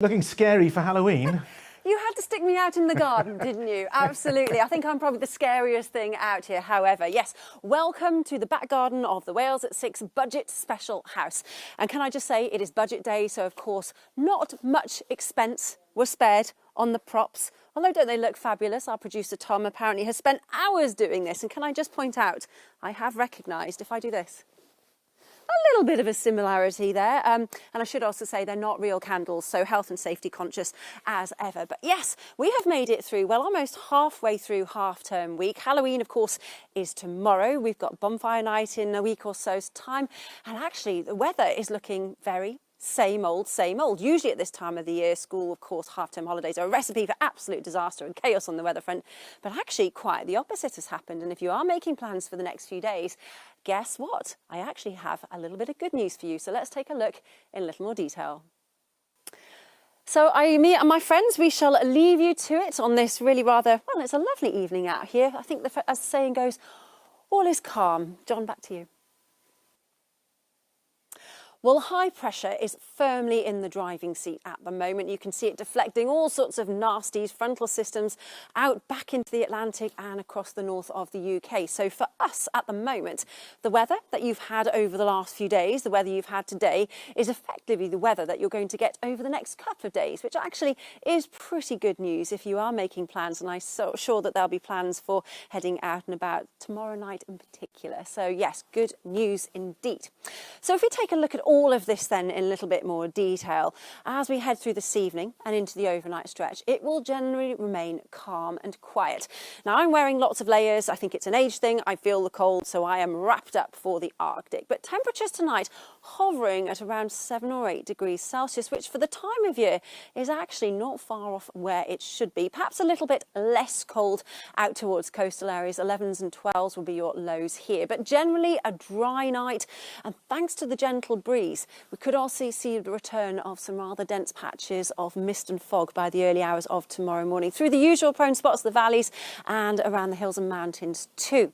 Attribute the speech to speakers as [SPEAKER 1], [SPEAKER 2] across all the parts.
[SPEAKER 1] Looking scary for Halloween.
[SPEAKER 2] You had to stick me out in the garden, didn't you? Absolutely. I think I'm probably the scariest thing out here. However, yes, welcome to the back garden of the Wales at 6 Budget Special House. And can I just say, it is budget day, so of course, not much expense was spared on the props. Although don't they look fabulous? Our producer Tom apparently has spent hours doing this. And can I just point out, I have recognised, if I do this, a little bit of a similarity there. And I should also say they're not real candles, so health and safety conscious as ever. But yes, we have made it through, well, almost halfway through half-term week. Halloween, of course, is tomorrow. We've got bonfire night in a week or so's time. And actually, the weather is looking very same old, same old. Usually at this time of the year, school, of course, half-term holidays are a recipe for absolute disaster and chaos on the weather front. But actually, quite the opposite has happened. And if you are making plans for the next few days, guess what? I actually have a little bit of good news for you. So let's take a look in a little more detail. So me and my friends, we shall leave you to it on this really rather, well, it's a lovely evening out here. I think, as the saying goes, all is calm. John, back to you. Well, high pressure is firmly in the driving seat at the moment. You can see it deflecting all sorts of nasty frontal systems out back into the Atlantic and across the north of the UK. So for us at the moment, the weather that you've had over the last few days, the weather you've had today, is effectively the weather that you're going to get over the next couple of days, which actually is pretty good news if you are making plans. And I'm so sure that there'll be plans for heading out and about tomorrow night in particular. So yes, good news indeed. So if we take a look at all of this then in a little bit more detail, as we head through this evening and into the overnight stretch, it will generally remain calm and quiet. Now, I'm wearing lots of layers. I think it's an age thing. I feel the cold, so I am wrapped up for the Arctic. But temperatures tonight hovering at around 7 or 8 degrees Celsius, which for the time of year is actually not far off where it should be. Perhaps a little bit less cold out towards coastal areas. 11s and 12s will be your lows here, but generally a dry night. And thanks to the gentle breeze, we could also see the return of some rather dense patches of mist and fog by the early hours of tomorrow morning through the usual prone spots, the valleys, and around the hills and mountains too.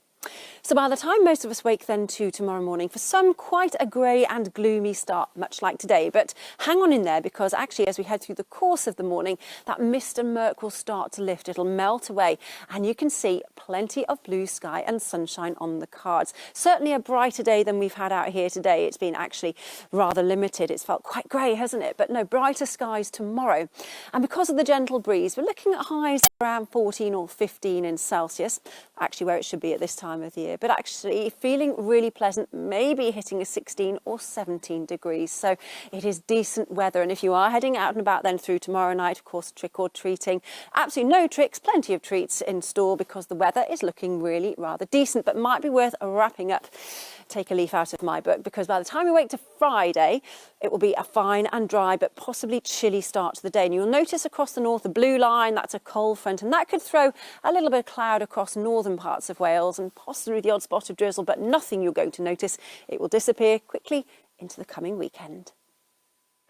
[SPEAKER 2] So by the time most of us wake then to tomorrow morning, for some quite a grey and gloomy start, much like today. But hang on in there, because actually as we head through the course of the morning, that mist and murk will start to lift. It'll melt away and you can see plenty of blue sky and sunshine on the cards. Certainly a brighter day than we've had out here today. It's been actually rather limited. It's felt quite grey, hasn't it? But no, brighter skies tomorrow. And because of the gentle breeze, we're looking at highs around 14 or 15 in Celsius, actually where it should be at this time of the year, but actually feeling really pleasant, maybe hitting a 16 or 17 degrees. So it is decent weather. And if you are heading out and about then through tomorrow night, of course, trick or treating, absolutely no tricks, plenty of treats in store because the weather is looking really rather decent, but might be worth wrapping up. Take a leaf out of my book, because by the time we wake to Friday, it will be a fine and dry but possibly chilly start to the day. And you'll notice across the north, the blue line, that's a cold front, and that could throw a little bit of cloud across northern parts of Wales and possibly the odd spot of drizzle, but nothing you're going to notice. It will disappear quickly into the coming weekend.